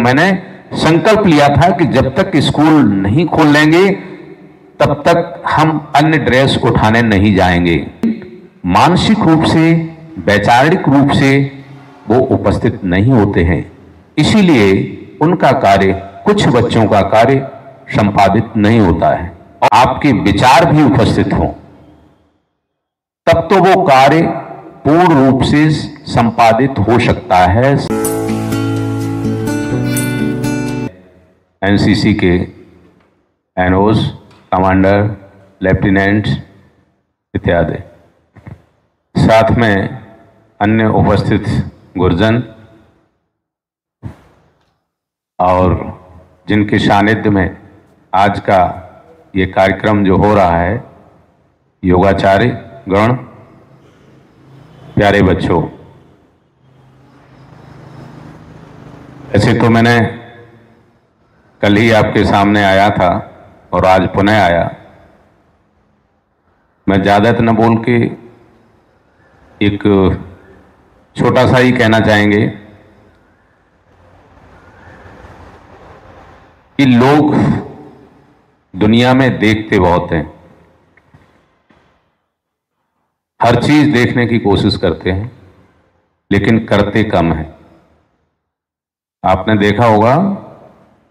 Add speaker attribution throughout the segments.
Speaker 1: मैंने संकल्प लिया था कि जब तक स्कूल नहीं खोल लेंगे तब तक हम अन्य ड्रेस उठाने नहीं जाएंगे। मानसिक रूप से, वैचारिक रूप से वो उपस्थित नहीं होते हैं, इसीलिए उनका कार्य, कुछ बच्चों का कार्य संपादित नहीं होता है। और आपके विचार भी उपस्थित हों तब तो वो कार्य पूर्ण रूप से संपादित हो सकता है। एनसीसी के एनओज, कमांडर, लेफ्टिनेंट इत्यादि, साथ में अन्य उपस्थित गुरजन और जिनके सानिध्य में आज का ये कार्यक्रम जो हो रहा है, योगाचार्य गण, प्यारे बच्चों, ऐसे तो मैंने कल ही आपके सामने आया था और आज पुनः आया। मैं ज़्यादा न बोल के एक छोटा सा ही कहना चाहेंगे कि लोग दुनिया में देखते बहुत हैं, हर चीज देखने की कोशिश करते हैं, लेकिन करते कम हैं। आपने देखा होगा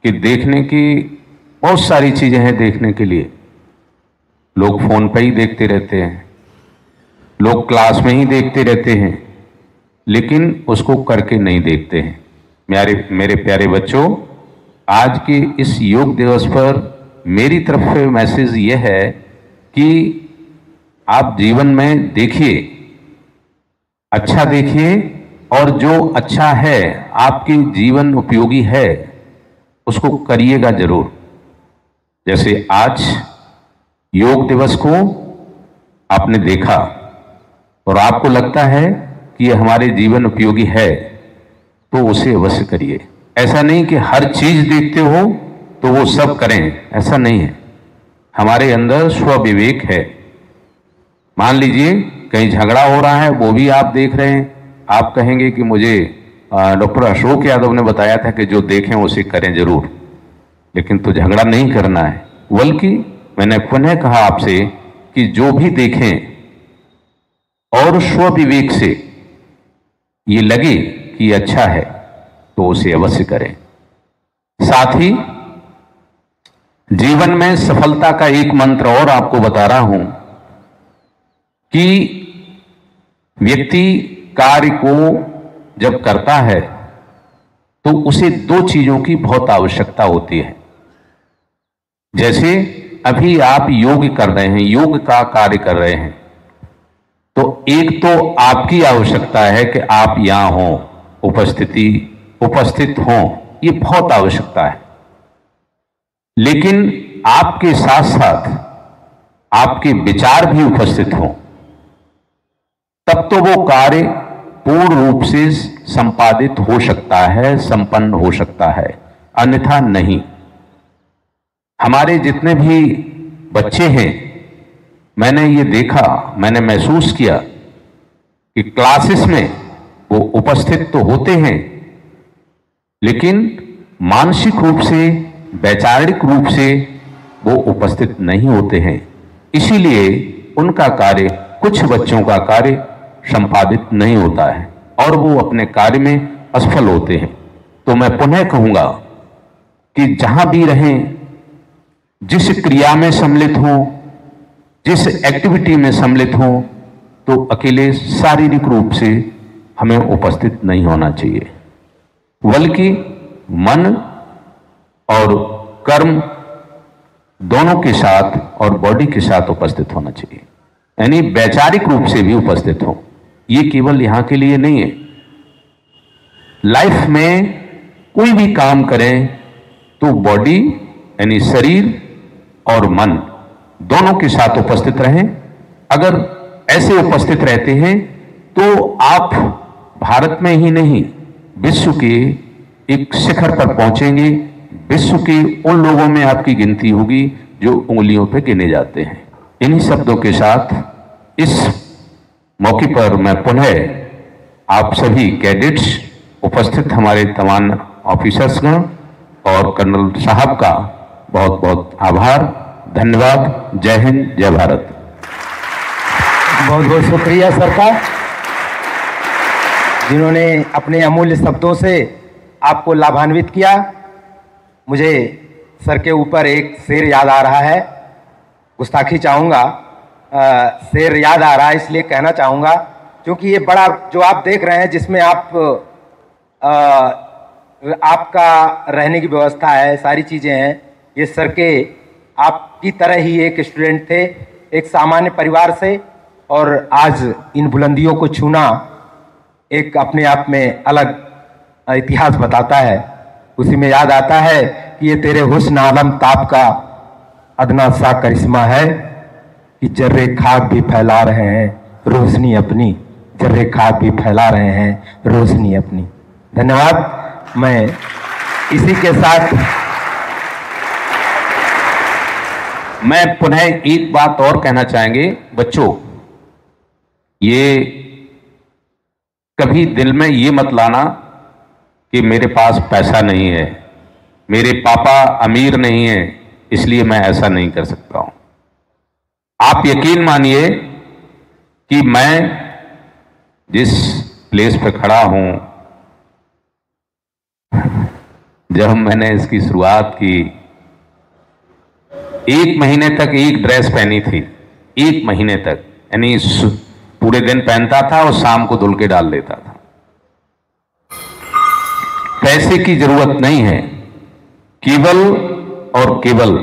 Speaker 1: कि देखने की बहुत सारी चीजें हैं देखने के लिए। लोग फोन पे ही देखते रहते हैं, लोग क्लास में ही देखते रहते हैं, लेकिन उसको करके नहीं देखते हैं। मेरे प्यारे बच्चों, आज के इस योग दिवस पर मेरी तरफ से मैसेज यह है कि आप जीवन में देखिए, अच्छा देखिए, और जो अच्छा है, आपके जीवन उपयोगी है, उसको करिएगा जरूर। जैसे आज योग दिवस को आपने देखा और आपको लगता है कि यह हमारे जीवन उपयोगी है, तो उसे अवश्य करिए। ऐसा नहीं कि हर चीज देखते हो तो वो सब करें, ऐसा नहीं है। हमारे अंदर स्वविवेक है। मान लीजिए कहीं झगड़ा हो रहा है, वो भी आप देख रहे हैं, आप कहेंगे कि मुझे डॉक्टर अशोक यादव ने बताया था कि जो देखें उसे करें जरूर, लेकिन तो झगड़ा नहीं करना है। बल्कि मैंने पुनः कहा आपसे कि जो भी देखें और स्वविवेक से ये लगे कि अच्छा है तो उसे अवश्य करें। साथ ही जीवन में सफलता का एक मंत्र और आपको बता रहा हूं कि व्यक्ति कार्य को जब करता है तो उसे दो चीजों की बहुत आवश्यकता होती है। जैसे अभी आप योग कर रहे हैं, योग का कार्य कर रहे हैं, तो एक तो आपकी आवश्यकता है कि आप यहां हो, उपस्थित हो, ये बहुत आवश्यकता है। लेकिन आपके साथ साथ आपके विचार भी उपस्थित हों, तब तो वो कार्य पूर्ण रूप से संपादित हो सकता है, संपन्न हो सकता है, अन्यथा नहीं। हमारे जितने भी बच्चे हैं, मैंने ये देखा, मैंने महसूस किया कि क्लासेस में वो उपस्थित तो होते हैं, लेकिन मानसिक रूप से, वैचारिक रूप से वो उपस्थित नहीं होते हैं। इसीलिए उनका कार्य, कुछ बच्चों का कार्य संपादित नहीं होता है और वो अपने कार्य में असफल होते हैं। तो मैं पुनः कहूंगा कि जहां भी रहें, जिस क्रिया में सम्मिलित हों, जिस एक्टिविटी में सम्मिलित हों, तो अकेले शारीरिक रूप से हमें उपस्थित नहीं होना चाहिए, बल्कि मन और कर्म दोनों के साथ और बॉडी के साथ उपस्थित होना चाहिए, यानी वैचारिक रूप से भी उपस्थित हो। ये केवल यहां के लिए नहीं है। लाइफ में कोई भी काम करें तो बॉडी यानी शरीर और मन दोनों के साथ उपस्थित रहें। अगर ऐसे उपस्थित रहते हैं तो आप भारत में ही नहीं, विश्व के एक शिखर पर पहुंचेंगे। विश्व के उन लोगों में आपकी गिनती होगी जो उंगलियों पे गिने जाते हैं। इन्हीं शब्दों के साथ इस मौके पर मैं पुनः आप सभी कैडेट्स, उपस्थित हमारे तमाम ऑफिसर्सगण और कर्नल साहब का बहुत बहुत आभार, धन्यवाद। जय हिंद, जय भारत।
Speaker 2: बहुत बहुत शुक्रिया सर का, जिन्होंने अपने अमूल्य शब्दों से आपको लाभान्वित किया। मुझे सर के ऊपर एक शेर याद आ रहा है, गुस्ताखी चाहूँगा, शेर याद आ रहा है इसलिए कहना चाहूँगा, क्योंकि ये बड़ा जो आप देख रहे हैं जिसमें आपका रहने की व्यवस्था है, सारी चीज़ें हैं, ये सर के आपकी तरह ही एक स्टूडेंट थे, एक सामान्य परिवार से, और आज इन बुलंदियों को छूना एक अपने आप में अलग इतिहास बताता है। उसी में याद आता है कि ये तेरे हुस्न आलम ताब का अदना सा करिश्मा है कि जर्रे खाक भी फैला रहे हैं रोशनी अपनी, जर्रे खाक भी फैला रहे हैं रोशनी अपनी। धन्यवाद। मैं इसी के साथ
Speaker 1: मैं पुनः एक बात और कहना चाहेंगे बच्चों, ये कभी दिल में ये मत लाना कि मेरे पास पैसा नहीं है, मेरे पापा अमीर नहीं है, इसलिए मैं ऐसा नहीं कर सकता हूं। आप यकीन मानिए कि मैं जिस प्लेस पे खड़ा हूं, जब मैंने इसकी शुरुआत की, 1 महीने तक एक ड्रेस पहनी थी, 1 महीने तक, यानी पूरे दिन पहनता था और शाम को धुल के डाल देता था। पैसे की जरूरत नहीं है, केवल और केवल,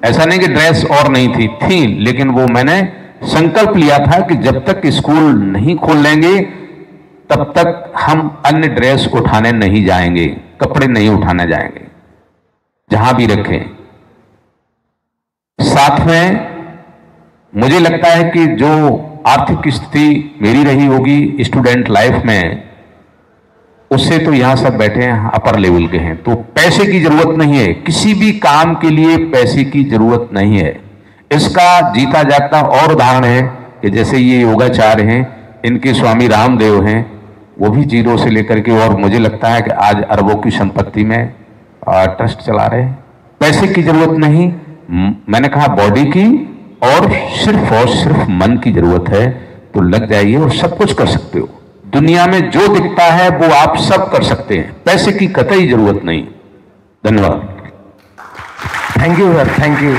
Speaker 1: ऐसा नहीं कि ड्रेस और नहीं थी, लेकिन वो मैंने संकल्प लिया था कि जब तक स्कूल नहीं खोल लेंगे तब तक हम अन्य ड्रेस उठाने नहीं जाएंगे, कपड़े नहीं उठाने जाएंगे, जहां भी रखें। साथ में मुझे लगता है कि जो आर्थिक स्थिति मेरी रही होगी स्टूडेंट लाइफ में, उससे तो यहां सब बैठे हैं अपर लेवल के हैं, तो पैसे की जरूरत नहीं है, किसी भी काम के लिए पैसे की जरूरत नहीं है। इसका जीता जागता और उदाहरण है कि जैसे ये योगाचार्य हैं, इनके स्वामी रामदेव हैं, वो भी जीरो से लेकर के, और मुझे लगता है कि आज अरबों की संपत्ति में ट्रस्ट चला रहे हैं। पैसे की जरूरत नहीं, मैंने कहा बॉडी की और सिर्फ मन की जरूरत है, तो लग जाइए और सब कुछ कर सकते हो। दुनिया में जो दिखता है वो आप सब कर सकते हैं, पैसे की कतई जरूरत नहीं। धन्यवाद।
Speaker 2: Thank you sir, thank you.